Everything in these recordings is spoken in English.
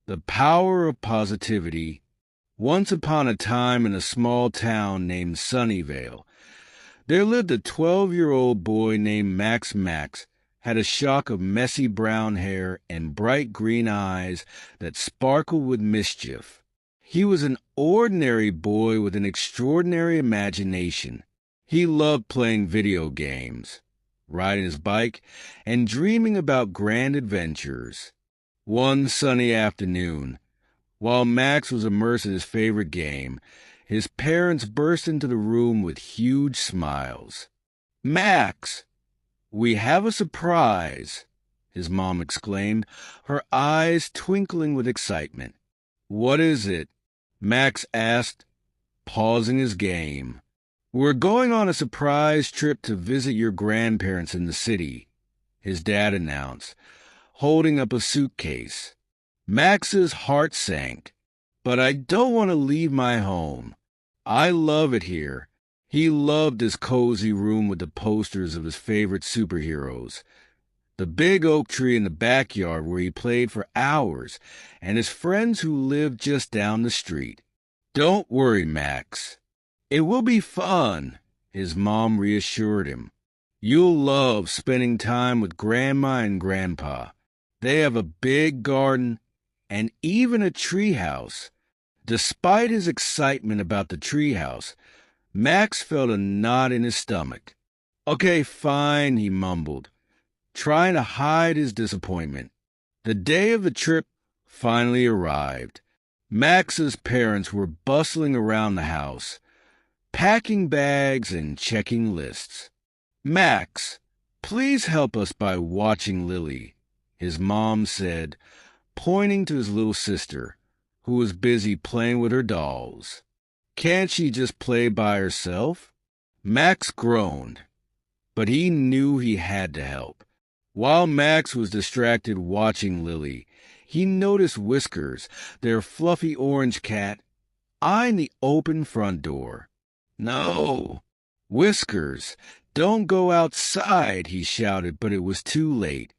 The power of positivity. Once upon a time in a small town named Sunnyvale, there lived a 12-year-old boy named Max. Max had a shock of messy brown hair and bright green eyes that sparkled with mischief. He was an ordinary boy with an extraordinary imagination. He loved playing video games, riding his bike, and dreaming about grand adventures. One sunny afternoon, while Max was immersed in his favorite game, his parents burst into the room with huge smiles. "Max, we have a surprise," his mom exclaimed, her eyes twinkling with excitement. "What is it?" Max asked, pausing his game. "We're going on a surprise trip to visit your grandparents in the city," his dad announced, holding up a suitcase. Max's heart sank. "But I don't want to leave my home. I love it here." He loved his cozy room with the posters of his favorite superheroes, the big oak tree in the backyard where he played for hours, and his friends who lived just down the street. "Don't worry, Max. It will be fun," his mom reassured him. "You'll love spending time with Grandma and Grandpa. They have a big garden and even a treehouse." Despite his excitement about the treehouse, Max felt a knot in his stomach. "Okay, fine," he mumbled, trying to hide his disappointment. The day of the trip finally arrived. Max's parents were bustling around the house, packing bags and checking lists. "Max, please help us by watching Lily," his mom said, pointing to his little sister, who was busy playing with her dolls. "Can't she just play by herself?" Max groaned, but he knew he had to help. While Max was distracted watching Lily, he noticed Whiskers, their fluffy orange cat, eyeing the open front door. "No, Whiskers, don't go outside," he shouted, but it was too late.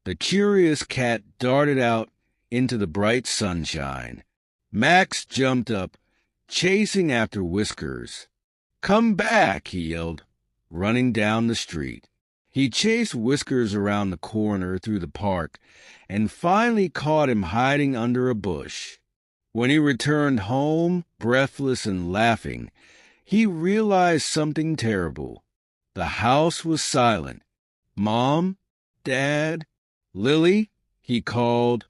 The curious cat darted out into the bright sunshine. Max jumped up, chasing after Whiskers. "Come back," he yelled, running down the street. He chased Whiskers around the corner through the park and finally caught him hiding under a bush. When he returned home, breathless and laughing, he realized something terrible. The house was silent. "Mom? Dad? Lily?" he called,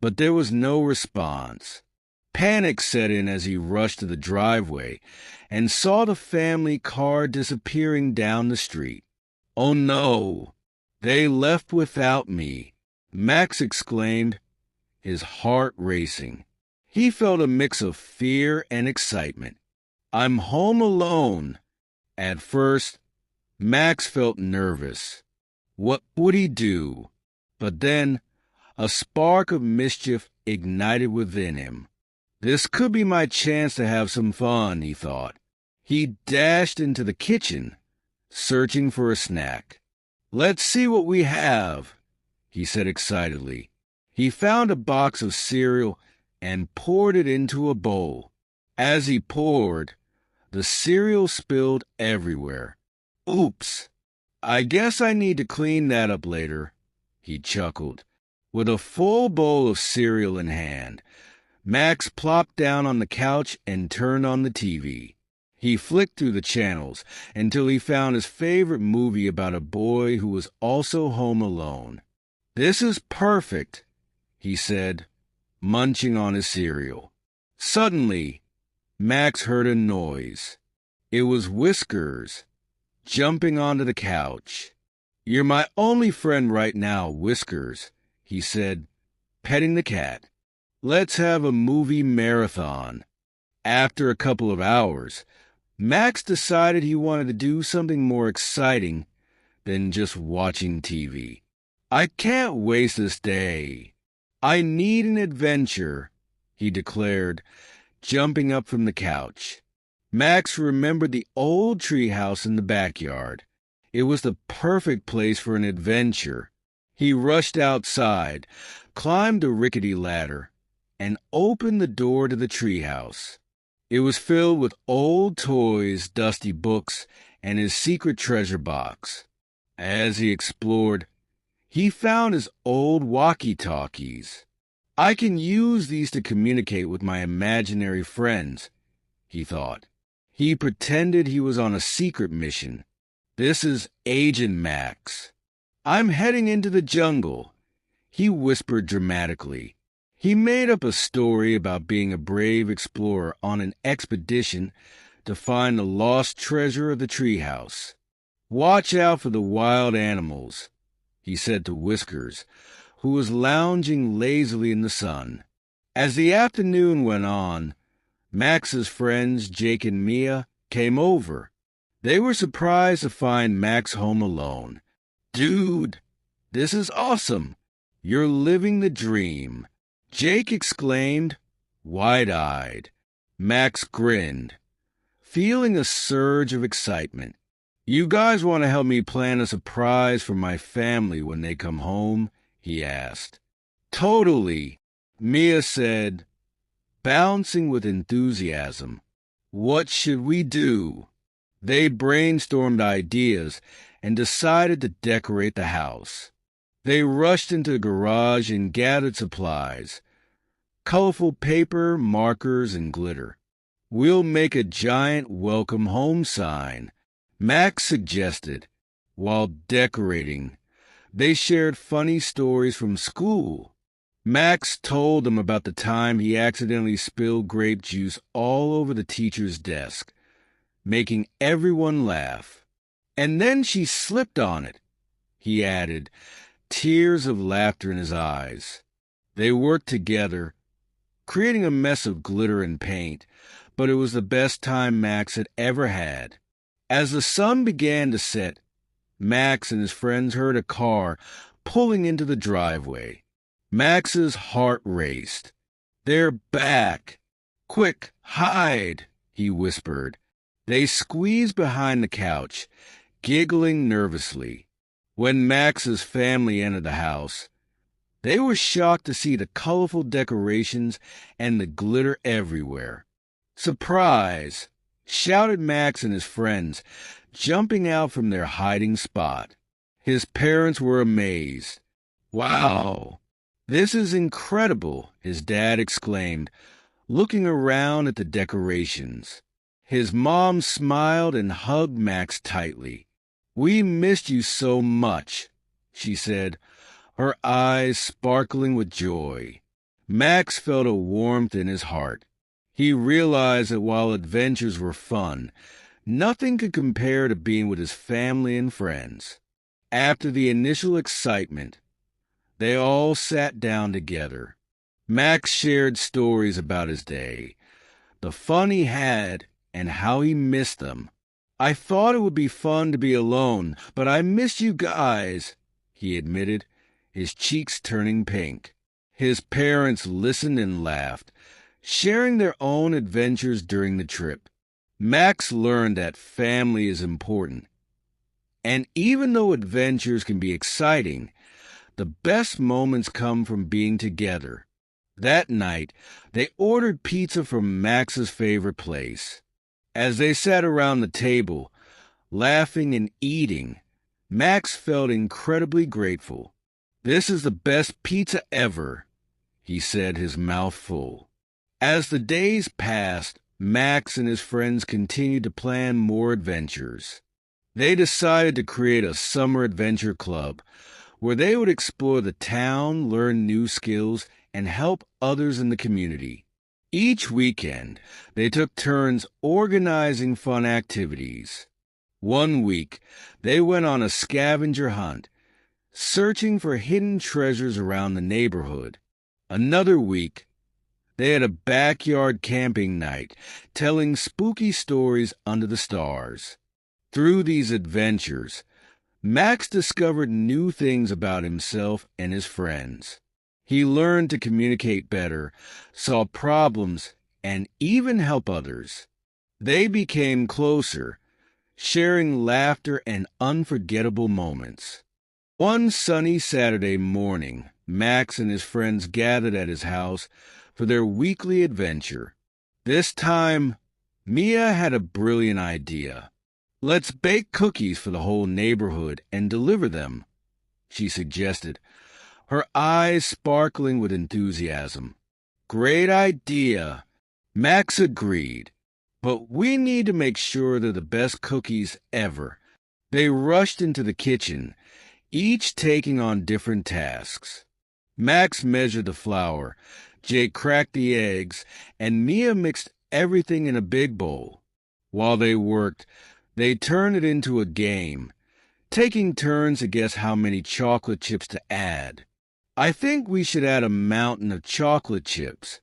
but there was no response. Panic set in as he rushed to the driveway and saw the family car disappearing down the street. "Oh no, they left without me," Max exclaimed, his heart racing. He felt a mix of fear and excitement. "I'm home alone." At first, Max felt nervous. What would he do? But then, a spark of mischief ignited within him. "This could be my chance to have some fun," he thought. He dashed into the kitchen, searching for a snack. "Let's see what we have," he said excitedly. He found a box of cereal and poured it into a bowl. As he poured, the cereal spilled everywhere. "Oops, I guess I need to clean that up later," he chuckled. With a full bowl of cereal in hand, Max plopped down on the couch and turned on the TV. He flicked through the channels until he found his favorite movie about a boy who was also home alone. "This is perfect," he said, munching on his cereal. Suddenly, Max heard a noise. It was Whiskers, jumping onto the couch. "You're my only friend right now, Whiskers," he said, petting the cat. "Let's have a movie marathon." After a couple of hours, Max decided he wanted to do something more exciting than just watching TV. "I can't waste this day. I need an adventure," he declared, jumping up from the couch. Max remembered the old treehouse in the backyard. It was the perfect place for an adventure. He rushed outside, climbed a rickety ladder, and opened the door to the treehouse. It was filled with old toys, dusty books, and his secret treasure box. As he explored, he found his old walkie-talkies. I can use these to communicate with my imaginary friends, he thought. He pretended he was on a secret mission. This is Agent Max. I'm heading into the jungle, he whispered dramatically. He made up a story about being a brave explorer on an expedition to find the lost treasure of the treehouse. Watch out for the wild animals, he said to Whiskers, who was lounging lazily in the sun. As the afternoon went on, Max's friends, Jake and Mia, came over. They were surprised to find Max home alone. Dude, this is awesome. You're living the dream, Jake exclaimed, wide-eyed. Max grinned, feeling a surge of excitement. You guys want to help me plan a surprise for my family when they come home? He asked. Totally, Mia said, bouncing with enthusiasm. What should we do? They brainstormed ideas and decided to decorate the house. They rushed into the garage and gathered supplies. Colorful paper, markers, and glitter. We'll make a giant welcome home sign, Max suggested. While decorating, they shared funny stories from school. Max told them about the time he accidentally spilled grape juice all over the teacher's desk, making everyone laugh. And then she slipped on it, he added, tears of laughter in his eyes. They worked together, creating a mess of glitter and paint, but it was the best time Max had ever had. As the sun began to set, Max and his friends heard a car pulling into the driveway. Max's heart raced. They're back. Quick, hide, he whispered. They squeezed behind the couch, giggling nervously. When Max's family entered the house, they were shocked to see the colorful decorations and the glitter everywhere. Surprise! Shouted Max and his friends, jumping out from their hiding spot. His parents were amazed. Wow! This is incredible, his dad exclaimed, looking around at the decorations. His mom smiled and hugged Max tightly. We missed you so much, she said, her eyes sparkling with joy. Max felt a warmth in his heart. He realized that while adventures were fun, nothing could compare to being with his family and friends. After the initial excitement, they all sat down together. Max shared stories about his day, the fun he had, and how he missed them. I thought it would be fun to be alone, but I miss you guys, he admitted, his cheeks turning pink. His parents listened and laughed, sharing their own adventures during the trip. Max learned that family is important. And even though adventures can be exciting, the best moments come from being together. That night, they ordered pizza from Max's favorite place. As they sat around the table, laughing and eating, Max felt incredibly grateful. This is the best pizza ever, he said, his mouth full. As the days passed, Max and his friends continued to plan more adventures. They decided to create a summer adventure club where they would explore the town, learn new skills, and help others in the community. Each weekend, they took turns organizing fun activities. One week, they went on a scavenger hunt, searching for hidden treasures around the neighborhood. Another week, they had a backyard camping night, telling spooky stories under the stars. Through these adventures, Max discovered new things about himself and his friends. He learned to communicate better, solve problems, and even help others. They became closer, sharing laughter and unforgettable moments. One sunny Saturday morning, Max and his friends gathered at his house for their weekly adventure. This time, Mia had a brilliant idea. "Let's bake cookies for the whole neighborhood and deliver them," she suggested, her eyes sparkling with enthusiasm. "Great idea," Max agreed. "But we need to make sure they're the best cookies ever." They rushed into the kitchen, each taking on different tasks. Max measured the flour, Jake cracked the eggs, and Mia mixed everything in a big bowl. While they worked, they turned it into a game, taking turns to guess how many chocolate chips to add. "I think we should add a mountain of chocolate chips,"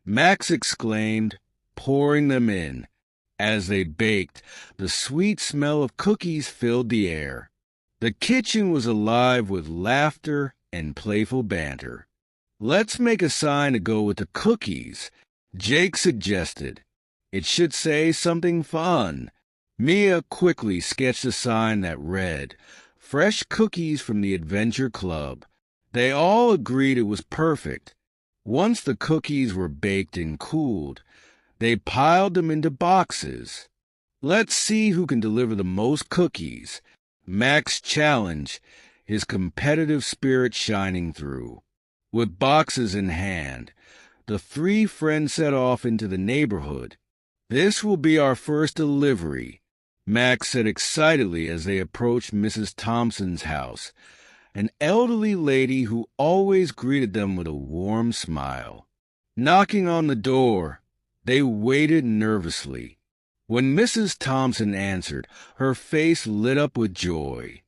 Max exclaimed, pouring them in. As they baked, the sweet smell of cookies filled the air. The kitchen was alive with laughter and playful banter. "Let's make a sign to go with the cookies," Jake suggested. "It should say something fun." Mia quickly sketched a sign that read, "Fresh cookies from the Adventure Club." They all agreed it was perfect. Once the cookies were baked and cooled, they piled them into boxes. "Let's see who can deliver the most cookies," Max challenged, his competitive spirit shining through. With boxes in hand, the three friends set off into the neighborhood. "This will be our first delivery," Max said excitedly as they approached Mrs. Thompson's house, an elderly lady who always greeted them with a warm smile. Knocking on the door, they waited nervously. When Mrs. Thompson answered, her face lit up with joy.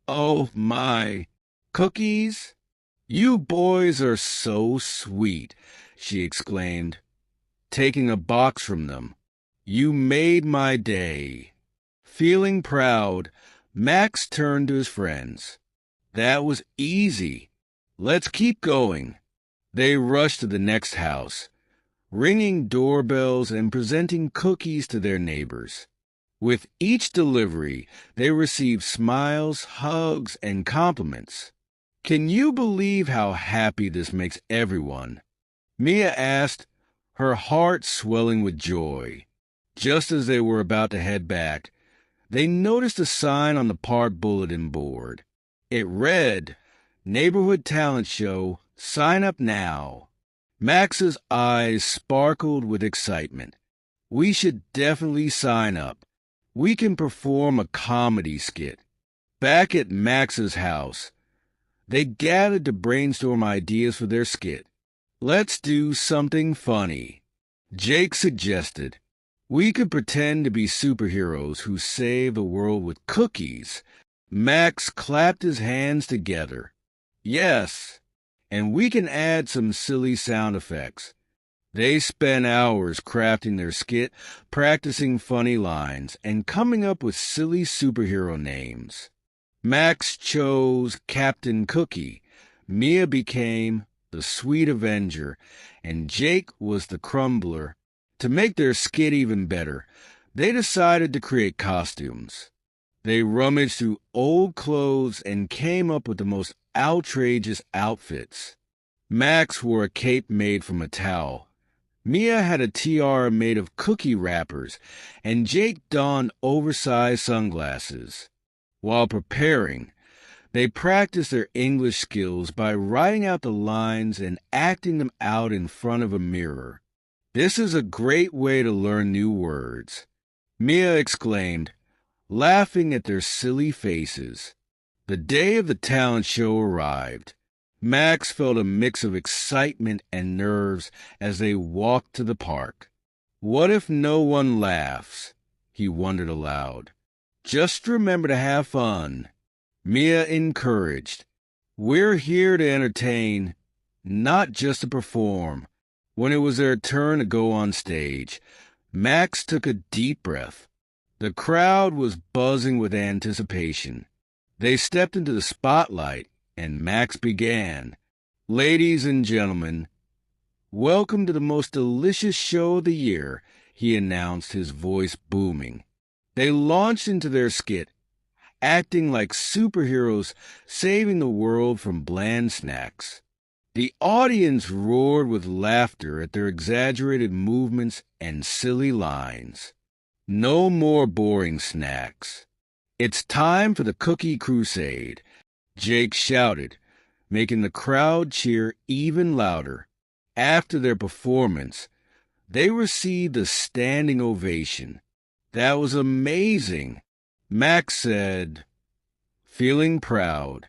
"Oh, my! Cookies? You boys are so sweet," she exclaimed, taking a box from them. "You made my day." Feeling proud, Max turned to his friends. "That was easy. Let's keep going." They rushed to the next house, ringing doorbells and presenting cookies to their neighbors. With each delivery, they received smiles, hugs, and compliments. "Can you believe how happy this makes everyone?" Mia asked, her heart swelling with joy. Just as they were about to head back, they noticed a sign on the park bulletin board. It read, "Neighborhood Talent Show, sign up now." Max's eyes sparkled with excitement. "We should definitely sign up. We can perform a comedy skit." Back at Max's house, they gathered to brainstorm ideas for their skit. "Let's do something funny," Jake suggested. "We could pretend to be superheroes who save the world with cookies." Max clapped his hands together. "Yes, and we can add some silly sound effects." They spent hours crafting their skit, practicing funny lines, and coming up with silly superhero names. Max chose Captain Cookie, Mia became the Sweet Avenger, and Jake was the Crumbler. To make their skit even better, they decided to create costumes. They rummaged through old clothes and came up with the most outrageous outfits. Max wore a cape made from a towel. Mia had a tiara made of cookie wrappers, and Jake donned oversized sunglasses. While preparing, they practiced their English skills by writing out the lines and acting them out in front of a mirror. "This is a great way to learn new words," Mia exclaimed, laughing at their silly faces. The day of the talent show arrived. Max felt a mix of excitement and nerves as they walked to the park. "What if no one laughs?" he wondered aloud. "Just remember to have fun," Mia encouraged. "We're here to entertain, not just to perform." When it was their turn to go on stage, Max took a deep breath. The crowd was buzzing with anticipation. They stepped into the spotlight, and Max began. "Ladies and gentlemen, welcome to the most delicious show of the year," he announced, his voice booming. They launched into their skit, acting like superheroes saving the world from bland snacks. The audience roared with laughter at their exaggerated movements and silly lines. No more boring snacks. It's time for the cookie crusade, Jake shouted, making the crowd cheer even louder. After their performance, they received a standing ovation. That was amazing, Max said, feeling proud.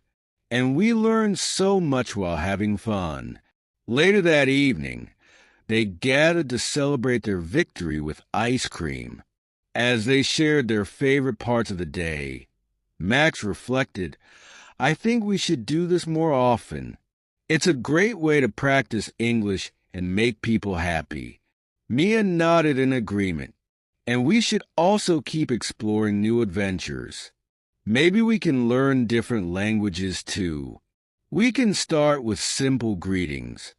And we learned so much while having fun. Later that evening, they gathered to celebrate their victory with ice cream. As they shared their favorite parts of the day, Max reflected, I think we should do this more often. It's a great way to practice English and make people happy. Mia nodded in agreement, and we should also keep exploring new adventures. Maybe we can learn different languages too. We can start with simple greetings.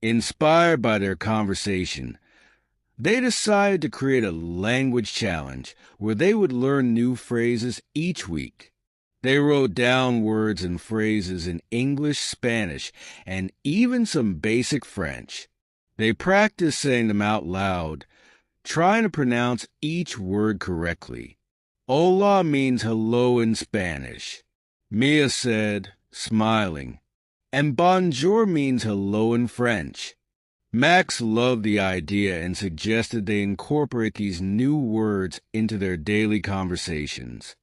Inspired by their conversation, they decided to create a language challenge where they would learn new phrases each week. They wrote down words and phrases in English, Spanish, and even some basic French. They practiced saying them out loud, trying to pronounce each word correctly. Hola means hello in Spanish, Mia said, smiling, and bonjour means hello in French. Max loved the idea and suggested they incorporate these new words into their daily conversations.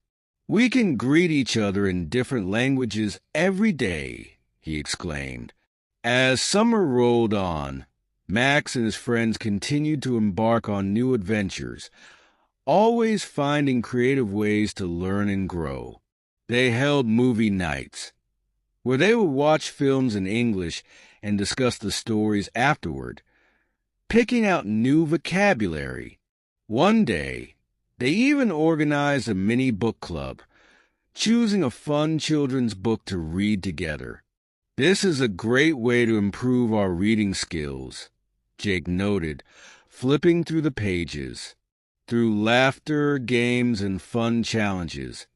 We can greet each other in different languages every day, he exclaimed. As summer rolled on, Max and his friends continued to embark on new adventures, always finding creative ways to learn and grow. They held movie nights, where they would watch films in English and discuss the stories afterward, picking out new vocabulary. One day, they even organized a mini book club, choosing a fun children's book to read together. This is a great way to improve our reading skills, Jake noted, flipping through the pages. Through laughter, games, and fun challenges,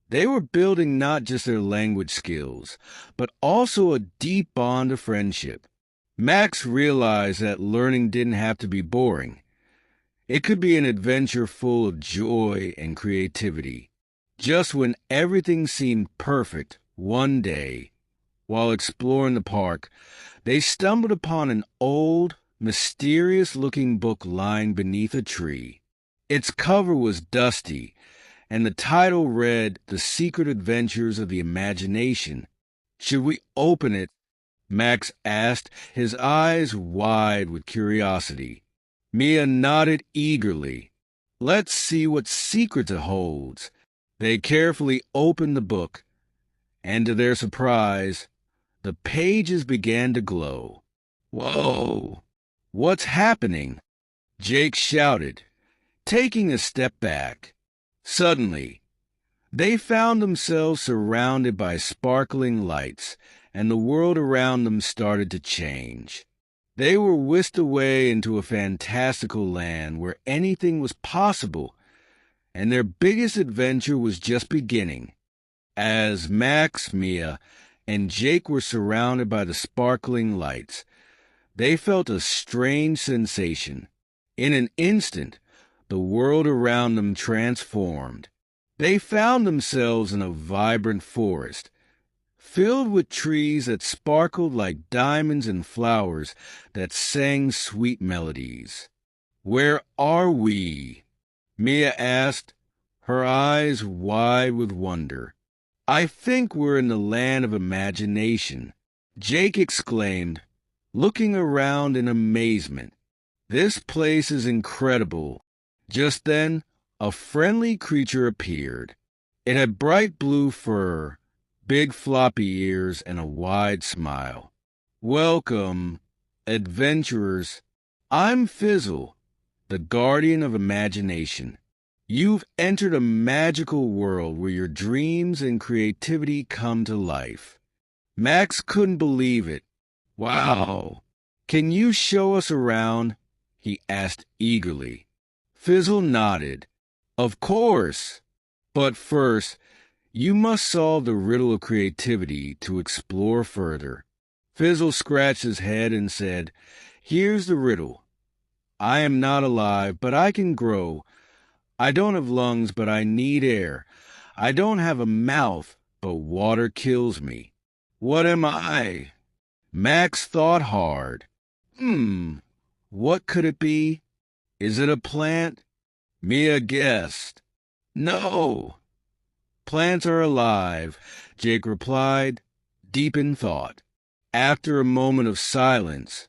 they were building not just their language skills, but also a deep bond of friendship. Max realized that learning didn't have to be boring. It could be an adventure full of joy and creativity. Just when everything seemed perfect, one day, while exploring the park, they stumbled upon an old, mysterious-looking book lying beneath a tree. Its cover was dusty, and the title read, The Secret Adventures of the Imagination. Should we open it? Max asked, his eyes wide with curiosity. Mia nodded eagerly. Let's see what secrets it holds. They carefully opened the book, and to their surprise, the pages began to glow. Whoa! What's happening? Jake shouted, taking a step back. Suddenly, they found themselves surrounded by sparkling lights, and the world around them started to change. They were whisked away into a fantastical land where anything was possible, and their biggest adventure was just beginning. As Max, Mia, and Jake were surrounded by the sparkling lights, they felt a strange sensation. In an instant, the world around them transformed. They found themselves in a vibrant forest, filled with trees that sparkled like diamonds and flowers that sang sweet melodies. Where are we? Mia asked, her eyes wide with wonder. I think we're in the land of imagination, Jake exclaimed, looking around in amazement. This place is incredible. Just then, a friendly creature appeared. It had bright blue fur, big floppy ears, and a wide smile. Welcome, adventurers. I'm Fizzle, the guardian of imagination. You've entered a magical world where your dreams and creativity come to life. Max couldn't believe it. Wow! Can you show us around? He asked eagerly. Fizzle nodded. Of course. But first, you must solve the riddle of creativity to explore further. Fizzle scratched his head and said, "Here's the riddle. I am not alive, but I can grow. I don't have lungs, but I need air. I don't have a mouth, but water kills me. What am I?" Max thought hard. What could it be? Is it a plant? Mia guessed. No. Plants are alive, Jake replied, deep in thought. After a moment of silence,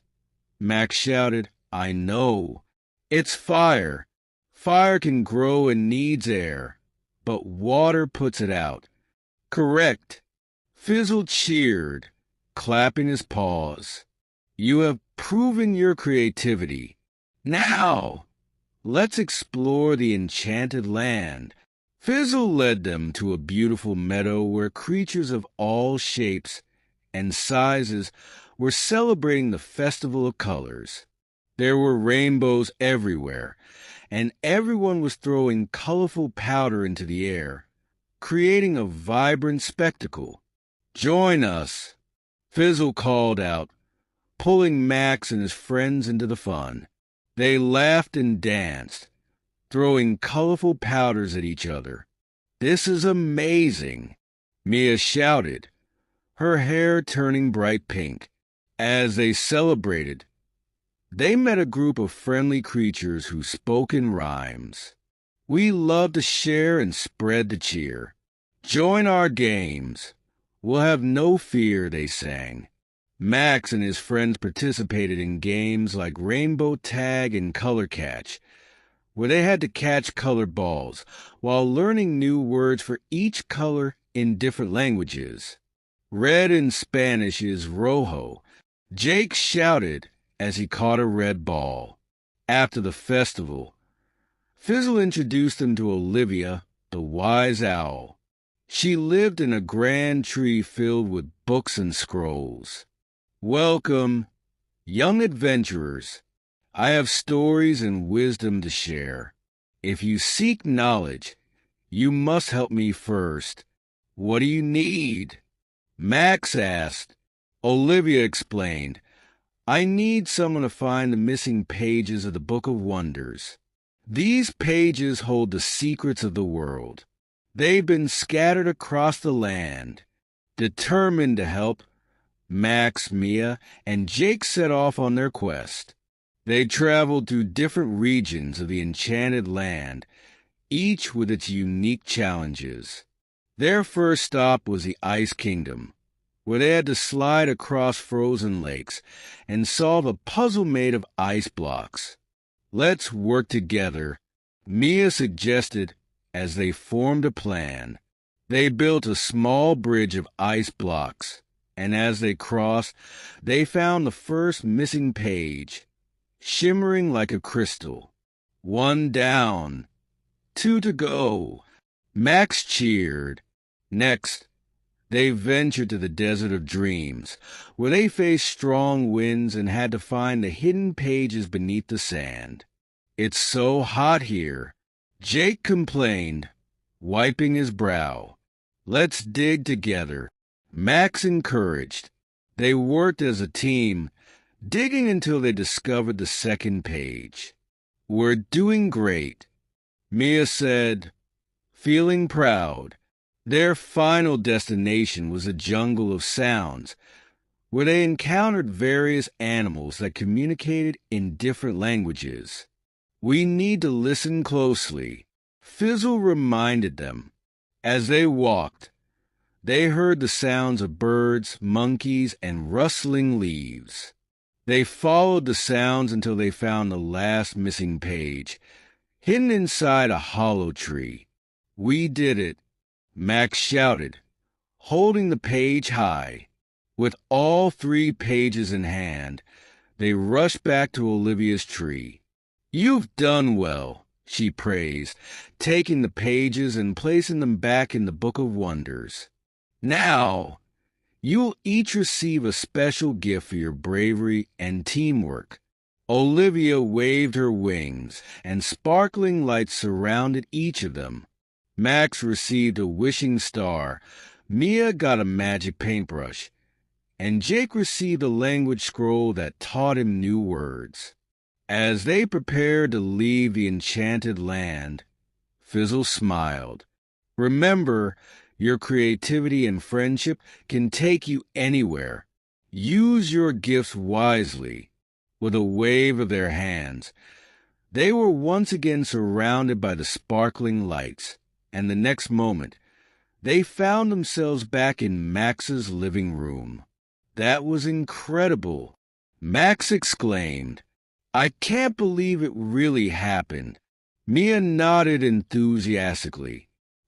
Max shouted, "I know. It's fire. Fire can grow and needs air, but water puts it out." Correct. Fizzle cheered, clapping his paws. "You have proven your creativity. Now, let's explore the enchanted land." Fizzle led them to a beautiful meadow where creatures of all shapes and sizes were celebrating the Festival of Colors. There were rainbows everywhere, and everyone was throwing colorful powder into the air, creating a vibrant spectacle. "Join us," Fizzle called out, pulling Max and his friends into the fun. They laughed and danced, throwing colorful powders at each other. "This is amazing," Mia shouted, her hair turning bright pink. As they celebrated, they met a group of friendly creatures who spoke in rhymes. "We love to share and spread the cheer. Join our games. We'll have no fear," they sang. Max and his friends participated in games like Rainbow Tag and Color Catch, where they had to catch colored balls while learning new words for each color in different languages. Red in Spanish is rojo, Jake shouted as he caught a red ball. After the festival, Fizzle introduced them to Olivia, the wise owl. She lived in a grand tree filled with books and scrolls. "Welcome, young adventurers. I have stories and wisdom to share. If you seek knowledge, you must help me first. What do you need?" Max asked. Olivia explained, "I need someone to find the missing pages of the Book of Wonders. These pages hold the secrets of the world. They've been scattered across the land." Determined to help, Max, Mia, and Jake set off on their quest. They traveled through different regions of the enchanted land, each with its unique challenges. Their first stop was the Ice Kingdom, where they had to slide across frozen lakes and solve a puzzle made of ice blocks. "Let's work together," Mia suggested as they formed a plan. They built a small bridge of ice blocks, and as they crossed, they found the first missing page, shimmering like a crystal. "One down, 2 to go." Max cheered. Next, they ventured to the Desert of Dreams, where they faced strong winds and had to find the hidden pages beneath the sand. "It's so hot here," Jake complained, wiping his brow. "Let's dig together," Max encouraged. They worked as a team, digging until they discovered the second page. "We're doing great," Mia said, feeling proud. Their final destination was a jungle of sounds, where they encountered various animals that communicated in different languages. "We need to listen closely," Fizzle reminded them. As they walked, they heard the sounds of birds, monkeys, and rustling leaves. They followed the sounds until they found the last missing page, hidden inside a hollow tree. "We did it," Max shouted, holding the page high. With all 3 pages in hand, they rushed back to Olivia's tree. "You've done well," she praised, taking the pages and placing them back in the Book of Wonders. "Now, you'll each receive a special gift for your bravery and teamwork." Olivia waved her wings, and sparkling lights surrounded each of them. Max received a wishing star. Mia got a magic paintbrush, and Jake received a language scroll that taught him new words. As they prepared to leave the enchanted land, Fizzle smiled. Remember, your creativity and friendship can take you anywhere. Use your gifts wisely. With a wave of their hands, they were once again surrounded by the sparkling lights, and the next moment, they found themselves back in Max's living room. That was incredible, Max exclaimed. I can't believe it really happened. Mia nodded enthusiastically.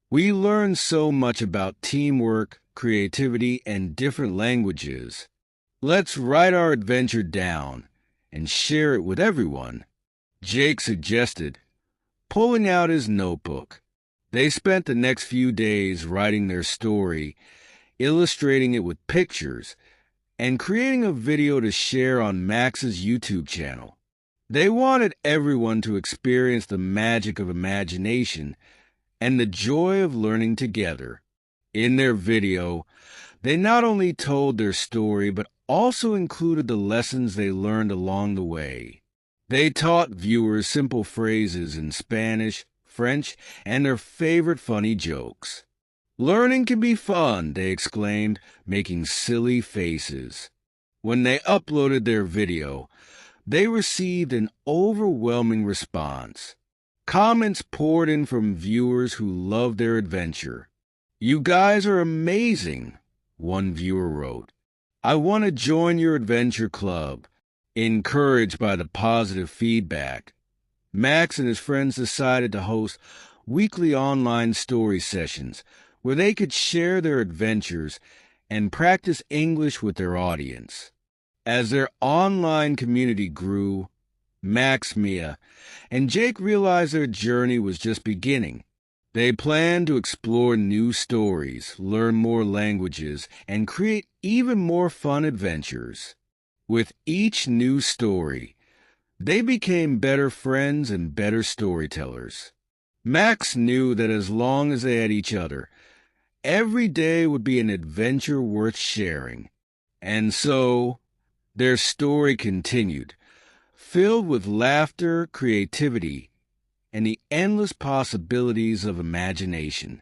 We learned so much about teamwork, creativity, and different languages. Let's write our adventure down and share it with everyone, Jake suggested, pulling out his notebook. They spent the next few days writing their story, illustrating it with pictures, and creating a video to share on Max's YouTube channel. They wanted everyone to experience the magic of imagination and the joy of learning together. In their video, they not only told their story, but also included the lessons they learned along the way. They taught viewers simple phrases in Spanish, French, and their favorite funny jokes. Learning can be fun, they exclaimed, making silly faces. When they uploaded their video, they received an overwhelming response. Comments poured in from viewers who loved their adventure. You guys are amazing, one viewer wrote. I want to join your adventure club. Encouraged by the positive feedback, Max and his friends decided to host weekly online story sessions where they could share their adventures and practice English with their audience. As their online community grew, Max, Mia, and Jake realized their journey was just beginning. They planned to explore new stories, learn more languages, and create even more fun adventures. With each new story, they became better friends and better storytellers. Max knew that as long as they had each other, every day would be an adventure worth sharing. And so, their story continued, filled with laughter, creativity, and the endless possibilities of imagination.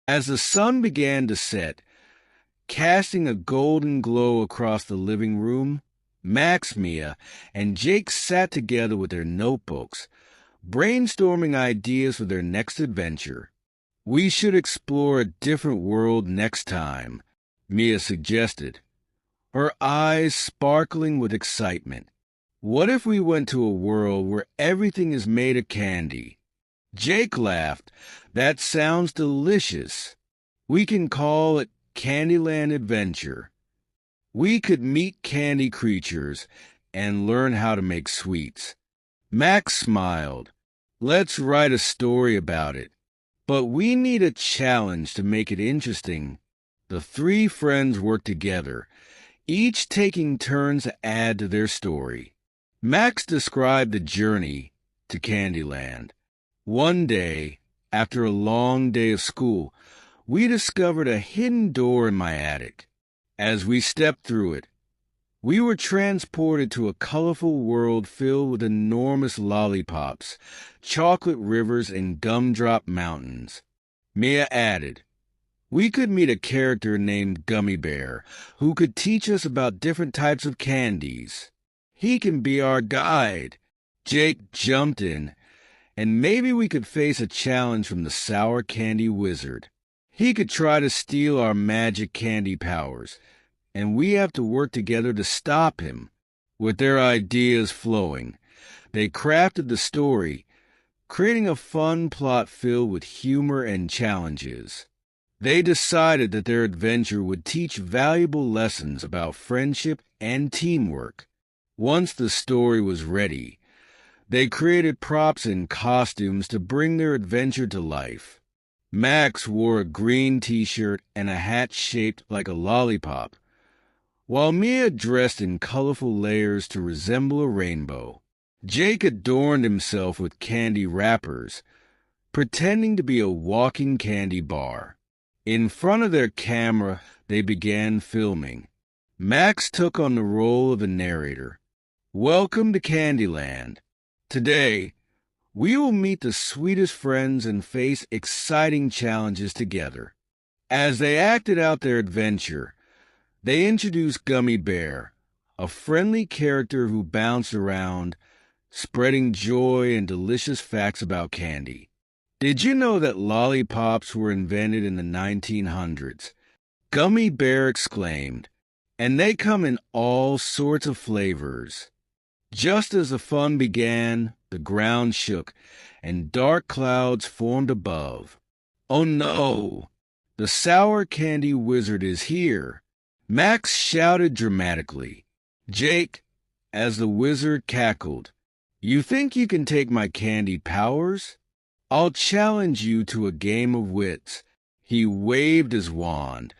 As the sun began to set, casting a golden glow across the living room, Max, Mia, and Jake sat together with their notebooks, brainstorming ideas for their next adventure. We should explore a different world next time, Mia suggested, her eyes sparkling with excitement. What if we went to a world where everything is made of candy? Jake laughed. That sounds delicious. We can call it Candyland Adventure. We could meet candy creatures and learn how to make sweets. Max smiled. Let's write a story about it. But we need a challenge to make it interesting. The three friends worked together, each taking turns to add to their story. Max described the journey to Candyland. One day, after a long day of school, we discovered a hidden door in my attic. As we stepped through it, we were transported to a colorful world filled with enormous lollipops, chocolate rivers, and gumdrop mountains. Mia added, we could meet a character named Gummy Bear who could teach us about different types of candies. He can be our guide. Jake jumped in, and maybe we could face a challenge from the Sour Candy Wizard. He could try to steal our magic candy powers, and we have to work together to stop him. With their ideas flowing, they crafted the story, creating a fun plot filled with humor and challenges. They decided that their adventure would teach valuable lessons about friendship and teamwork. Once the story was ready, they created props and costumes to bring their adventure to life. Max wore a green t-shirt and a hat shaped like a lollipop, while Mia dressed in colorful layers to resemble a rainbow. Jake adorned himself with candy wrappers, pretending to be a walking candy bar. In front of their camera, they began filming. Max took on the role of a narrator. Welcome to Candyland. Today, we will meet the sweetest friends and face exciting challenges together. As they acted out their adventure, they introduced Gummy Bear, a friendly character who bounced around, spreading joy and delicious facts about candy. Did you know that lollipops were invented in the 1900s? Gummy Bear exclaimed, and they come in all sorts of flavors. Just as the fun began, the ground shook, and dark clouds formed above. Oh no! The sour candy wizard is here! Max shouted dramatically. Jake, as the wizard cackled, you think you can take my candy powers? I'll challenge you to a game of wits. He waved his wand,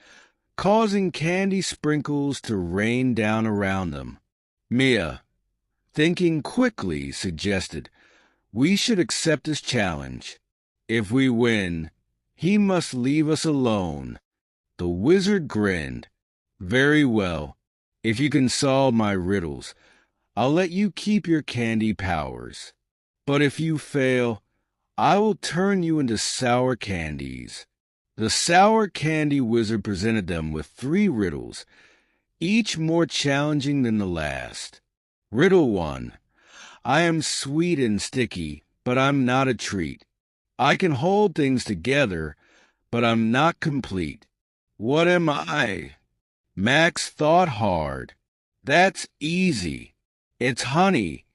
causing candy sprinkles to rain down around them. Mia, thinking quickly, suggested, we should accept this challenge. If we win, he must leave us alone. The wizard grinned. Very well. If you can solve my riddles, I'll let you keep your candy powers. But if you fail, I will turn you into sour candies. The sour candy wizard presented them with 3 riddles, each more challenging than the last. Riddle 1. I am sweet and sticky, but I'm not a treat. I can hold things together, but I'm not complete. What am I? Max thought hard. That's easy. It's honey.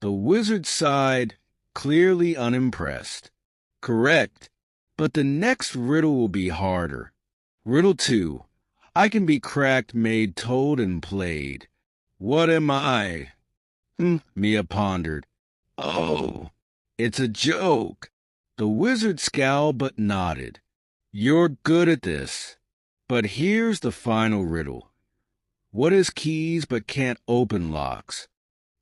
The wizard sighed, clearly unimpressed. Correct, but the next riddle will be harder. Riddle 2. I can be cracked, made, told, and played. What am I? Mia pondered. Oh, it's a joke. The wizard scowled but nodded. You're good at this. But here's the final riddle. What is keys but can't open locks?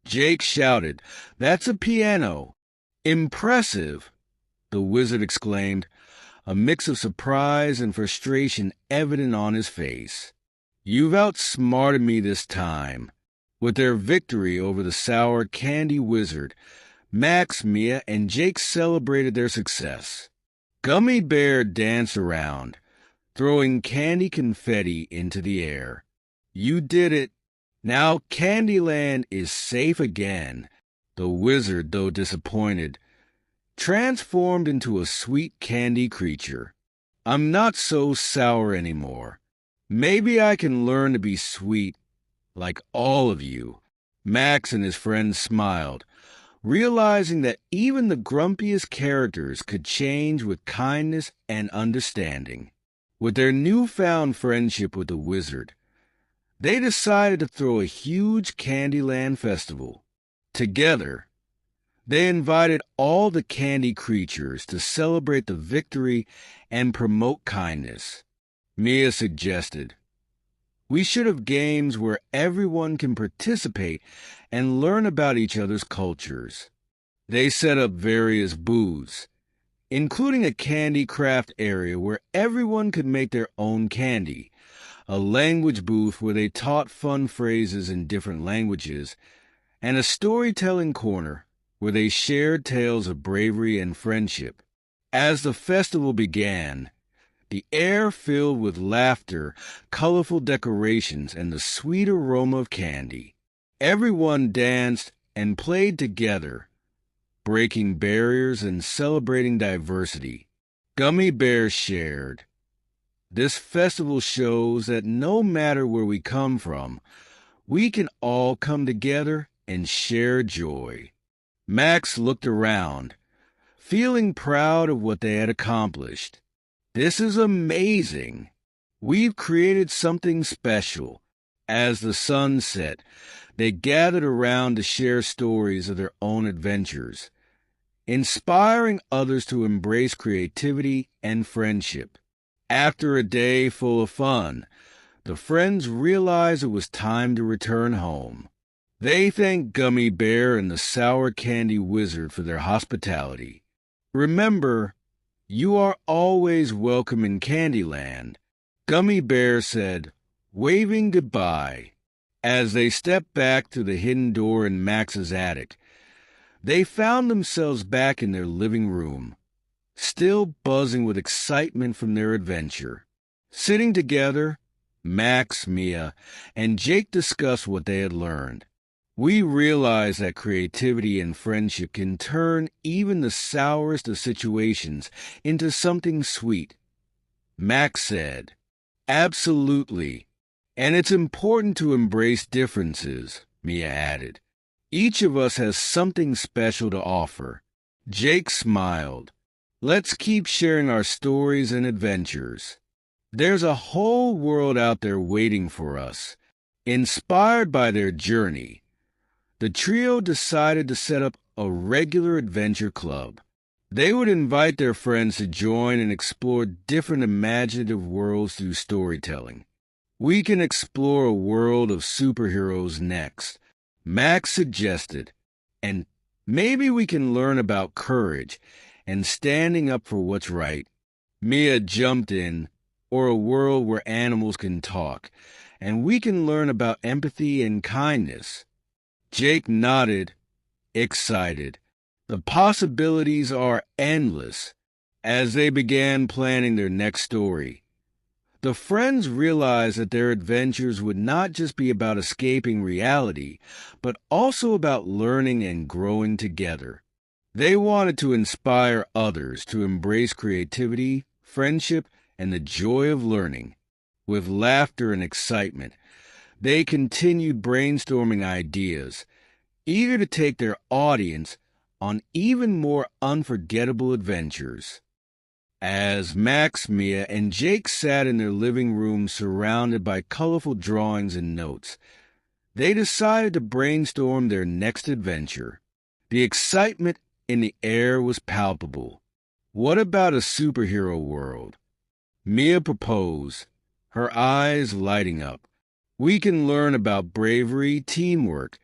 Jake shouted, That's a piano. Impressive, the wizard exclaimed, a mix of surprise and frustration evident on his face. You've outsmarted me this time. With their victory over the sour candy wizard, Max, Mia, and Jake celebrated their success. Gummy Bear danced around, throwing candy confetti into the air. You did it. Now Candyland is safe again. The wizard, though disappointed, transformed into a sweet candy creature. I'm not so sour anymore. Maybe I can learn to be sweet like all of you. Max and his friends smiled, realizing that even the grumpiest characters could change with kindness and understanding. With their newfound friendship with the wizard, they decided to throw a huge Candyland festival. Together, they invited all the candy creatures to celebrate the victory and promote kindness. Mia suggested, we should have games where everyone can participate and learn about each other's cultures. They set up various booths, including a candy craft area where everyone could make their own candy, a language booth where they taught fun phrases in different languages, and a storytelling corner where they shared tales of bravery and friendship. As the festival began, the air filled with laughter, colorful decorations, and the sweet aroma of candy. Everyone danced and played together, breaking barriers and celebrating diversity. Gummy Bear shared, This festival shows that no matter where we come from, we can all come together and share joy. Max looked around, feeling proud of what they had accomplished. This is amazing. We've created something special. As the sun set, they gathered around to share stories of their own adventures, inspiring others to embrace creativity and friendship. After a day full of fun, the friends realized it was time to return home. They thanked Gummy Bear and the Sour Candy Wizard for their hospitality. Remember, you are always welcome in Candyland. Gummy Bear said, waving goodbye. As they stepped back through the hidden door in Max's attic, they found themselves back in their living room, still buzzing with excitement from their adventure. Sitting together, Max, Mia, and Jake discussed what they had learned. We realized that creativity and friendship can turn even the sourest of situations into something sweet. Max said, "Absolutely. And it's important to embrace differences," Mia added. "Each of us has something special to offer." Jake smiled. "Let's keep sharing our stories and adventures. There's a whole world out there waiting for us." Inspired by their journey, the trio decided to set up a regular adventure club. They would invite their friends to join and explore different imaginative worlds through storytelling. "We can explore a world of superheroes next," Max suggested, "and maybe we can learn about courage and standing up for what's right." Mia jumped in, "Or a world where animals can talk, and we can learn about empathy and kindness." Jake nodded, excited. The possibilities are endless. As they began planning their next story, the friends realized that their adventures would not just be about escaping reality, but also about learning and growing together. They wanted to inspire others to embrace creativity, friendship, and the joy of learning. With laughter and excitement, they continued brainstorming ideas, eager to take their audience on even more unforgettable adventures. As Max, Mia, and Jake sat in their living room surrounded by colorful drawings and notes, they decided to brainstorm their next adventure. The excitement in the air was palpable. "What about a superhero world?" Mia proposed, her eyes lighting up. "We can learn about bravery, teamwork,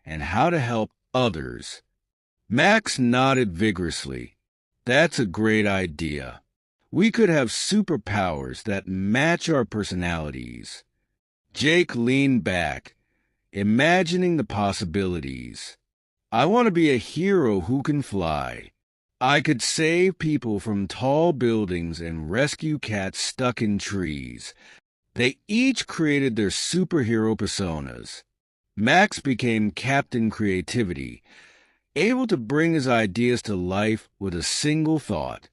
and how to help others." Max nodded vigorously. "That's a great idea. We could have superpowers that match our personalities." Jake leaned back, imagining the possibilities. "I want to be a hero who can fly. I could save people from tall buildings and rescue cats stuck in trees." They each created their superhero personas. Max became Captain Creativity, able to bring his ideas to life with a single thought.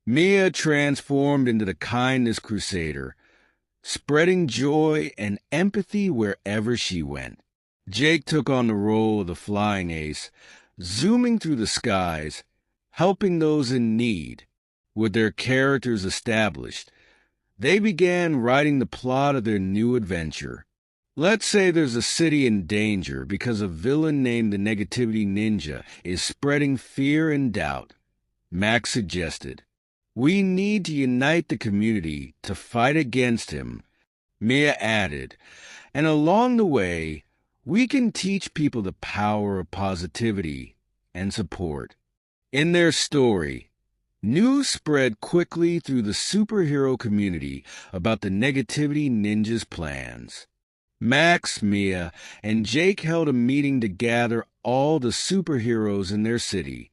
Mia transformed into the Kindness Crusader, spreading joy and empathy wherever she went. Jake took on the role of the Flying Ace, zooming through the skies, helping those in need. With their characters established, they began writing the plot of their new adventure. Let's say there's a city in danger because a villain named the Negativity Ninja is spreading fear and doubt. Max suggested, "We need to unite the community to fight against him." Mia added, "And along the way, we can teach people the power of positivity and support." In their story, news spread quickly through the superhero community about the Negativity Ninja's plans. Max, Mia, and Jake held a meeting to gather all the superheroes in their city.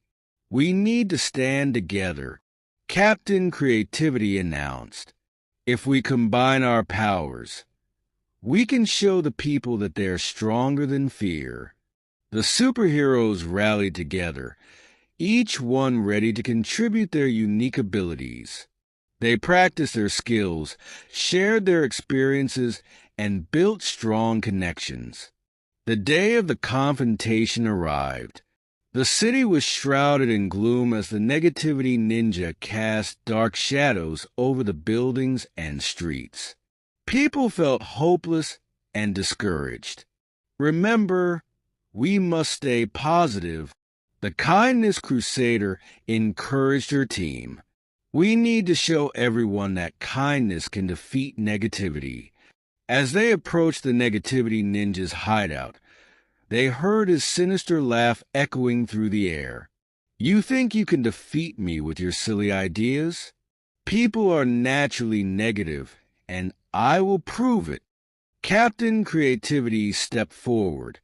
"We need to stand together," Captain Creativity announced. "If we combine our powers, we can show the people that they are stronger than fear." The superheroes rallied together, each one ready to contribute their unique abilities. They practiced their skills, shared their experiences, and built strong connections. The day of the confrontation arrived. The city was shrouded in gloom as the Negativity Ninja cast dark shadows over the buildings and streets. People felt hopeless and discouraged. "Remember, we must stay positive." The Kindness Crusader encouraged her team. "We need to show everyone that kindness can defeat negativity." As they approached the Negativity Ninja's hideout, they heard his sinister laugh echoing through the air. "You think you can defeat me with your silly ideas? People are naturally negative, and I will prove it." Captain Creativity stepped forward.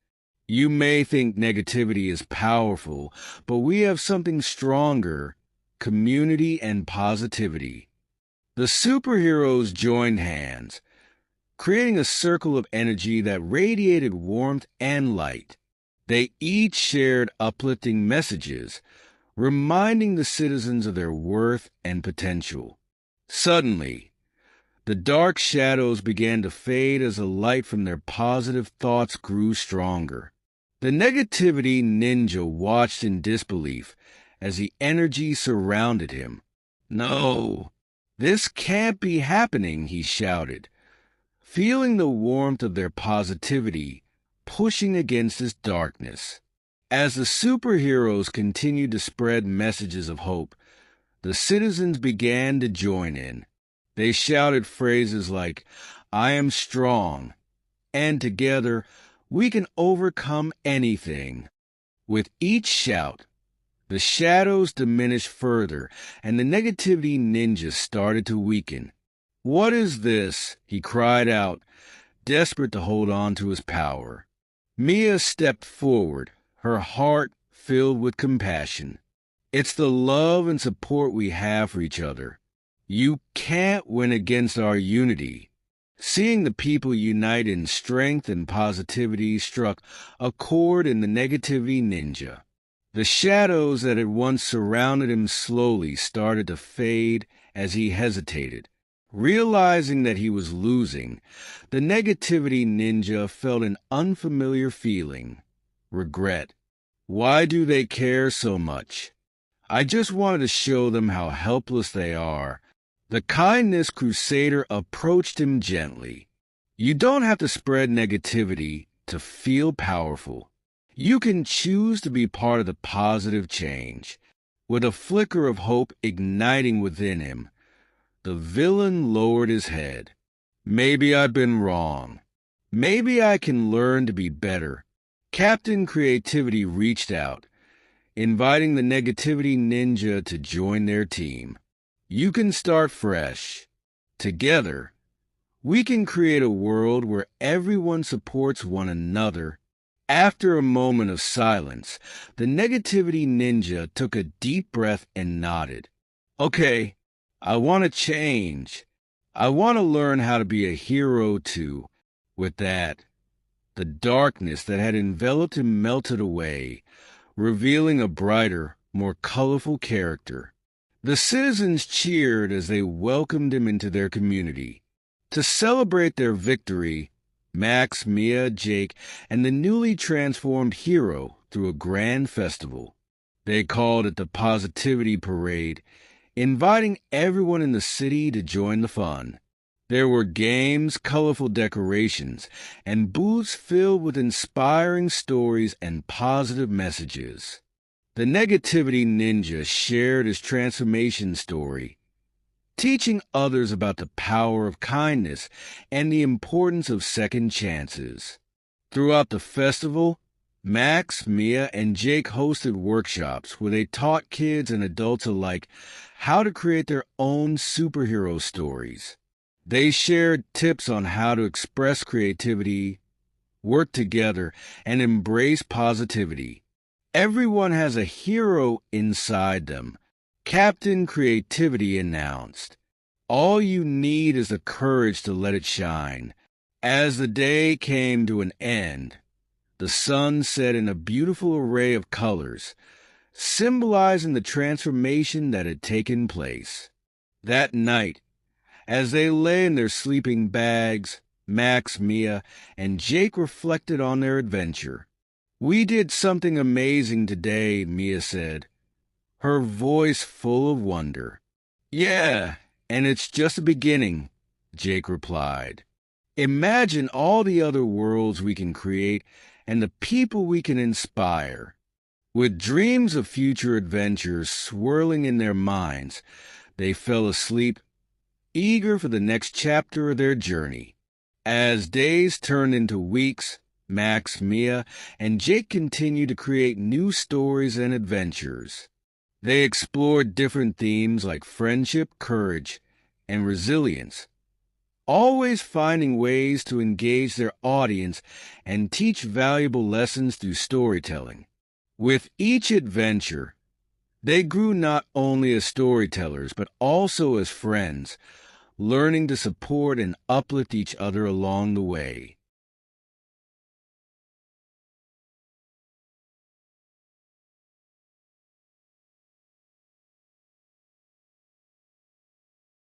You may think negativity is powerful, but we have something stronger: community and positivity. The superheroes joined hands, creating a circle of energy that radiated warmth and light. They each shared uplifting messages, reminding the citizens of their worth and potential. Suddenly, the dark shadows began to fade as the light from their positive thoughts grew stronger. The negativity ninja watched in disbelief as the energy surrounded him. "No, this can't be happening," he shouted, feeling the warmth of their positivity pushing against his darkness. As the superheroes continued to spread messages of hope, the citizens began to join in. They shouted phrases like, "I am strong," and "Together, we can overcome anything." With each shout, the shadows diminished further, and the negativity ninja started to weaken. "What is this?" he cried out, desperate to hold on to his power. Mia stepped forward, her heart filled with compassion. "It's the love and support we have for each other. You can't win against our unity." Seeing the people unite in strength and positivity struck a chord in the negativity ninja. The shadows that had once surrounded him slowly started to fade as he hesitated. Realizing that he was losing, the negativity ninja felt an unfamiliar feeling: regret. Why do they care so much? I just wanted to show them how helpless they are. The kindness crusader approached him gently. You don't have to spread negativity to feel powerful. You can choose to be part of the positive change. With a flicker of hope igniting within him, the villain lowered his head. "Maybe I've been wrong. Maybe I can learn to be better." Captain Creativity reached out, inviting the negativity ninja to join their team. You can start fresh. Together, we can create a world where everyone supports one another. After a moment of silence, the negativity ninja took a deep breath and nodded. "Okay, I want to change. I want to learn how to be a hero too." With that, the darkness that had enveloped him melted away, revealing a brighter, more colorful character. The citizens cheered as they welcomed him into their community. To celebrate their victory, Max, Mia, Jake, and the newly transformed hero threw a grand festival. They called it the Positivity Parade, inviting everyone in the city to join the fun. There were games, colorful decorations, and booths filled with inspiring stories and positive messages. The negativity ninja shared his transformation story, teaching others about the power of kindness and the importance of second chances. Throughout the festival, Max, Mia, and Jake hosted workshops where they taught kids and adults alike how to create their own superhero stories. They shared tips on how to express creativity, work together, and embrace positivity. Everyone has a hero inside them, Captain Creativity announced. All you need is the courage to let it shine. As the day came to an end, the sun set in a beautiful array of colors, symbolizing the transformation that had taken place. That night, as they lay in their sleeping bags, Max, Mia, and Jake reflected on their adventure. "We did something amazing today," Mia said, her voice full of wonder. "Yeah, and it's just the beginning," Jake replied. "Imagine all the other worlds we can create and the people we can inspire." With dreams of future adventures swirling in their minds, they fell asleep, eager for the next chapter of their journey. As days turned into weeks, Max, Mia, and Jake continued to create new stories and adventures. They explored different themes like friendship, courage, and resilience, always finding ways to engage their audience and teach valuable lessons through storytelling. With each adventure, they grew not only as storytellers, but also as friends, learning to support and uplift each other along the way.